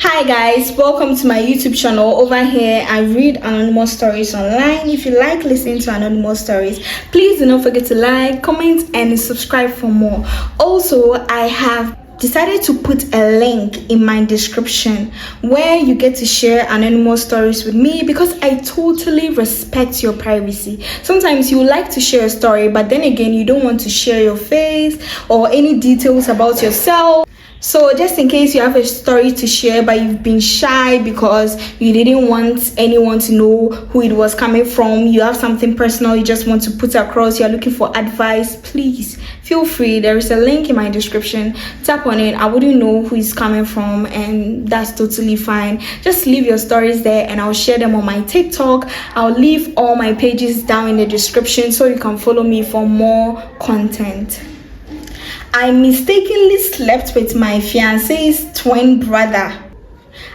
Hi guys, welcome to my YouTube channel. Over here I read anonymous stories online. If you like listening to anonymous stories, please do not forget to like, comment and subscribe for more. Also, I have decided to put a link in my description where you get to share anonymous stories with me because I totally respect your privacy. Sometimes you like to share a story, but then again you don't want to share your face or any details about yourself. So just in case you have a story to share but you've been shy because you didn't want anyone to know who it was coming from, you have something personal you just want to put across, you're looking for advice, please feel free. There is a link in my description. Tap on it. I wouldn't know who it's coming from and that's totally fine. Just leave your stories there and I'll share them on my TikTok. I'll leave all my pages down in the description so you can follow me for more content. I mistakenly slept with my fiancé's twin brother.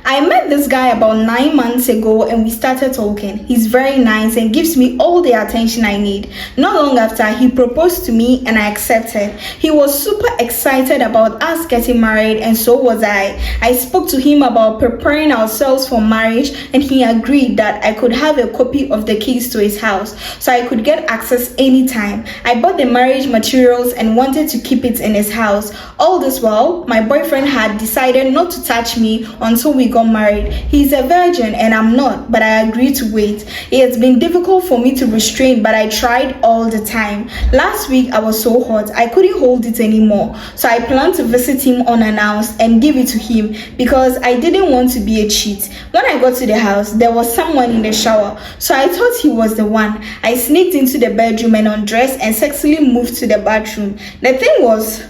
I met this guy about 9 months ago and we started talking. He's very nice and gives me all the attention I need. Not long after, he proposed to me and I accepted. He was super excited about us getting married and so was I. I spoke to him about preparing ourselves for marriage and he agreed that I could have a copy of the keys to his house so I could get access anytime. I bought the marriage materials and wanted to keep it in his house. All this while, my boyfriend had decided not to touch me until we got married. He's a virgin and I'm not, but I agreed to wait. It has been difficult for me to restrain, but I tried all the time. Last week I was so hot I couldn't hold it anymore, so I planned to visit him unannounced and give it to him because I didn't want to be a cheat. When I got to the house, there was someone in the shower, so I thought he was the one. I sneaked into the bedroom and undressed and sexily moved to the bathroom. The thing was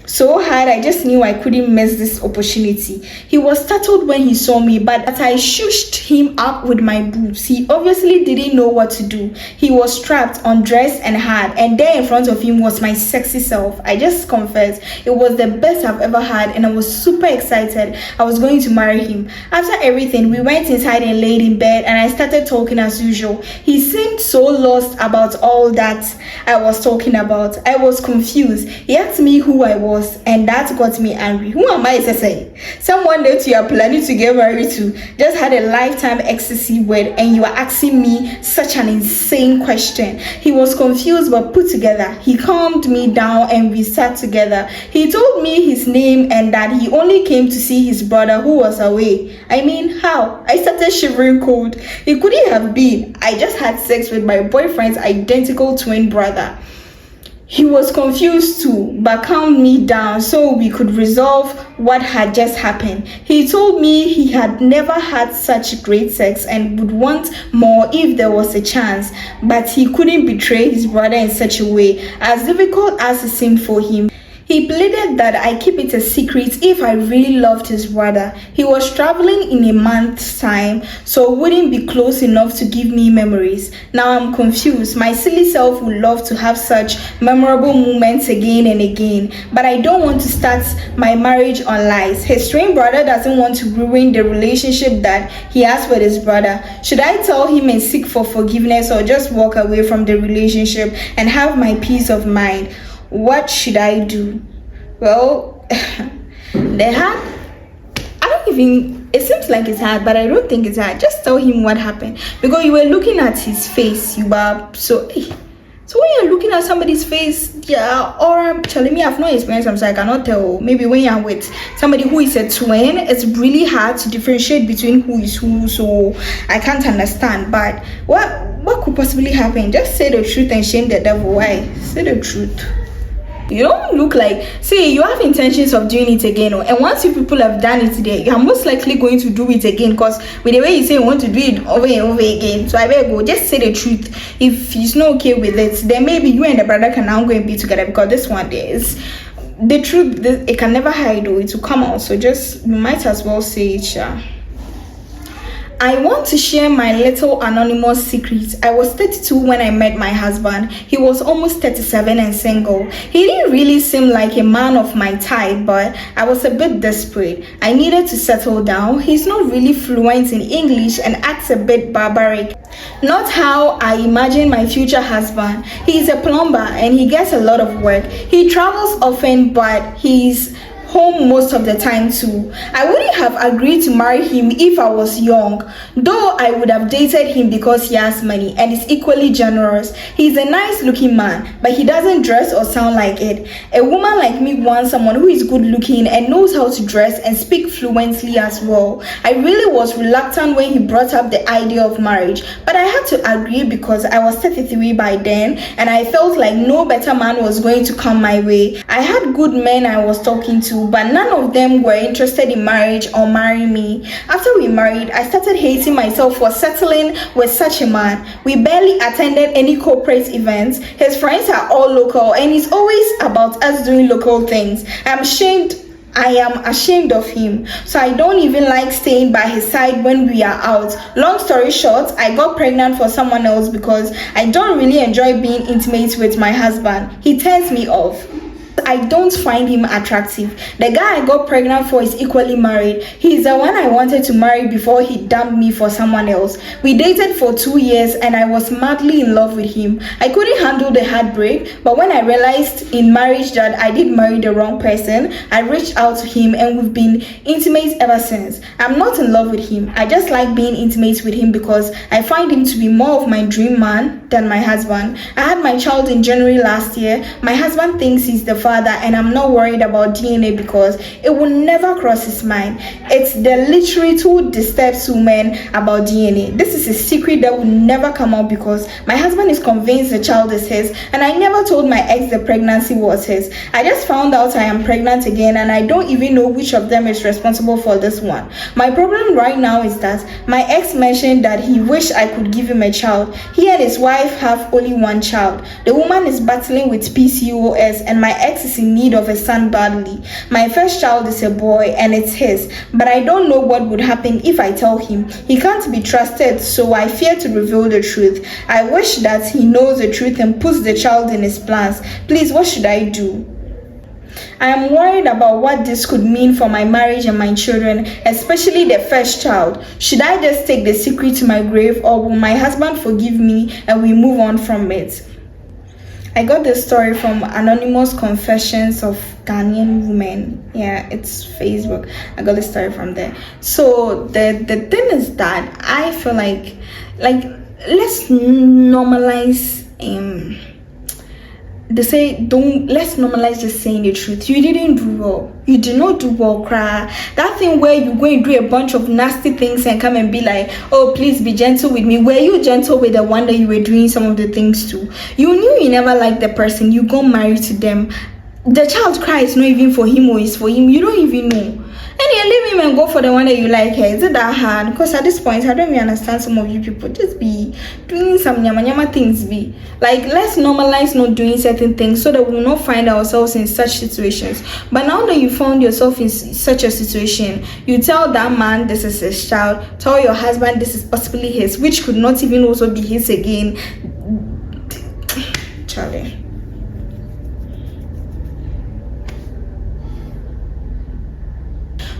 so hard, I just knew I couldn't miss this opportunity. He was startled when he saw me, but as I shushed him up with my boobs, he obviously didn't know what to do. He was strapped, undressed and hard, and there in front of him was my sexy self. I just confessed, it was the best I've ever had and I was super excited. I was going to marry him. After everything, we went inside and laid in bed and I started talking as usual. He seemed so lost about all that I was talking about. I was confused. He asked me who I was, and that got me angry. Who am I to say? Someone that you are planning to get married to just had a lifetime ecstasy with and you are asking me such an insane question. He was confused but put together. He calmed me down and we sat together. He told me his name and that he only came to see his brother who was away. I mean, how? I started shivering cold. It couldn't have been. I just had sex with my boyfriend's identical twin brother. He was confused too, but calmed me down so we could resolve what had just happened. He told me he had never had such great sex and would want more if there was a chance, but he couldn't betray his brother in such a way, as difficult as it seemed for him. He pleaded that I keep it a secret if I really loved his brother. He was traveling in a month's time, so wouldn't be close enough to give me memories. Now I'm confused. My silly self would love to have such memorable moments again and again, but I don't want to start my marriage on lies. His twin brother doesn't want to ruin the relationship that he has with his brother. Should I tell him and seek for forgiveness or just walk away from the relationship and have my peace of mind? What should I do? Well, it seems like it's hard, but I don't think it's hard. Just tell him what happened. Because you were looking at his face, you were so when you're looking at somebody's face, yeah, or telling me I've not experienced them, so I cannot tell. Maybe when you're with somebody who is a twin, it's really hard to differentiate between who is who, so I can't understand. But what could possibly happen? Just say the truth and shame the devil. Why? Say the truth. You don't look like, say you have intentions of doing it again, and once you people have done it today, you are most likely going to do it again, because with the way you say you want to do it over and over again. So I better go, just say the truth. If he's not okay with it, then maybe you and the brother can now go and be together, because this one is the truth. It can never hide, or it will come out. So just, you might as well say it, yeah. I want to share my little anonymous secret. I was 32 when I met my husband. He was almost 37 and single. He didn't really seem like a man of my type, but I was a bit desperate. I needed to settle down. He's not really fluent in English and acts a bit barbaric. Not how I imagine my future husband. He is a plumber and he gets a lot of work. He travels often, but he's home most of the time too. I wouldn't have agreed to marry him if I was young, though I would have dated him because he has money and is equally generous. He's a nice looking man, but he doesn't dress or sound like it. A woman like me wants someone who is good looking and knows how to dress and speak fluently as well. I really was reluctant when he brought up the idea of marriage, but I had to agree because I was 33 by then and I felt like no better man was going to come my way. I had good men I was talking to, but none of them were interested in marriage or marrying me. After we married, I started hating myself for settling with such a man. We barely attended any corporate events. His friends are all local and it's always about us doing local things. I am ashamed of him, so I don't even like staying by his side when we are out. Long story short, I got pregnant for someone else because I don't really enjoy being intimate with my husband. He turns me off. I don't find him attractive. The guy I got pregnant for is equally married. He's the one I wanted to marry before he dumped me for someone else. We dated for 2 years and I was madly in love with him. I couldn't handle the heartbreak, but when I realized in marriage that I did marry the wrong person, I reached out to him and we've been intimate ever since. I'm not in love with him. I just like being intimate with him because I find him to be more of my dream man than my husband. I had my child in January last year. My husband thinks he's the father and I'm not worried about DNA because it will never cross his mind. It's the literally who disturbs women about DNA. This is a secret that will never come out because my husband is convinced the child is his and I never told my ex the pregnancy was his. I just found out I am pregnant again and I don't even know which of them is responsible for this one. My problem right now is that my ex mentioned that he wished I could give him a child. He and his wife have only one child. The woman is battling with PCOS and my ex is in need of a son badly. My first child is a boy and it's his, but I don't know what would happen if I tell him. He can't be trusted, so I fear to reveal the truth. I wish that he knows the truth and puts the child in his plans. Please, what should I do? I am worried about what this could mean for my marriage and my children, especially the first child. Should I just take the secret to my grave or will my husband forgive me and we move on from it? I got this story from Anonymous Confessions of Ghanaian Women. Yeah, it's Facebook. I got this story from there. So the thing is that I feel like let's normalize let's normalize just saying the truth. You didn't do well. You did not do well, cry. That thing where you go and do a bunch of nasty things and come and be like, oh, please be gentle with me. Were you gentle with the one that you were doing some of the things to? You knew you never liked the person. You got married to them. The child cry is not even for him or it's for him. You don't even know. And you leave him and go for the one that you like. Hey, is it that hard? Because at this point, I don't even understand some of you people. Just be doing some nyama things. Be like, let's normalize not doing certain things so that we will not find ourselves in such situations. But now that you found yourself in such a situation, you tell that man this is his child. Tell your husband this is possibly his, which could not even also be his again. Charlie.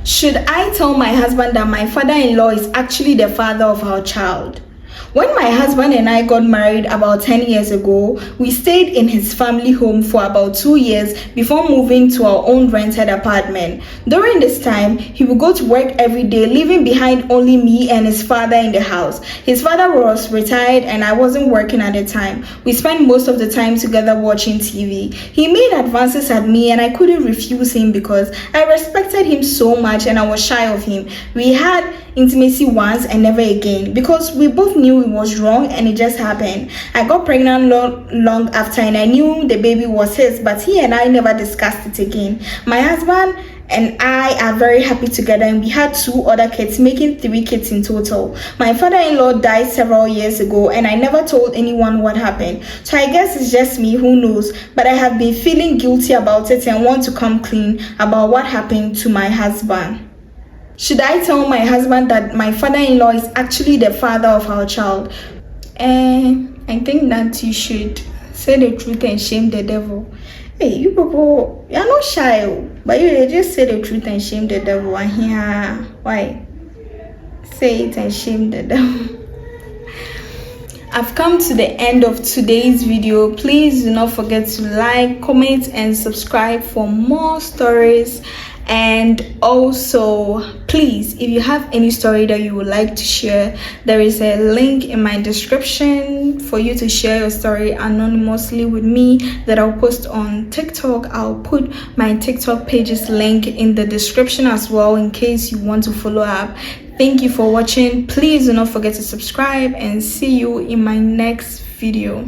Should I tell my husband that my father-in-law is actually the father of our child? When my husband and I got married about 10 years ago, we stayed in his family home for about 2 years before moving to our own rented apartment. During this time, he would go to work every day, leaving behind only me and his father in the house. His father was retired and I wasn't working at the time. We spent most of the time together watching TV. He made advances at me and I couldn't refuse him because I respected him so much and I was shy of him. We had intimacy once and never again because we both knew it was wrong and it just happened. I got pregnant long after and I knew the baby was his, but he and I never discussed it again. My husband and I are very happy together and we had 2 other kids, making 3 kids in total. My father-in-law died several years ago and I never told anyone what happened. So I guess it's just me, who knows, but I have been feeling guilty about it and want to come clean about what happened to my husband. Should I tell my husband that my father-in-law is actually the father of our child? I think that you should say the truth and shame the devil. Hey, you people, you're not shy, but you just say the truth and shame the devil. And here, why? Say it and shame the devil. I've come to the end of today's video. Please do not forget to like, comment, and subscribe for more stories And also, please, if you have any story that you would like to share, there is a link in my description for you to share your story anonymously with me that I'll post on TikTok. I'll put my TikTok page's link in the description as well in case you want to follow up. Thank you for watching. Please do not forget to subscribe, and see you in my next video.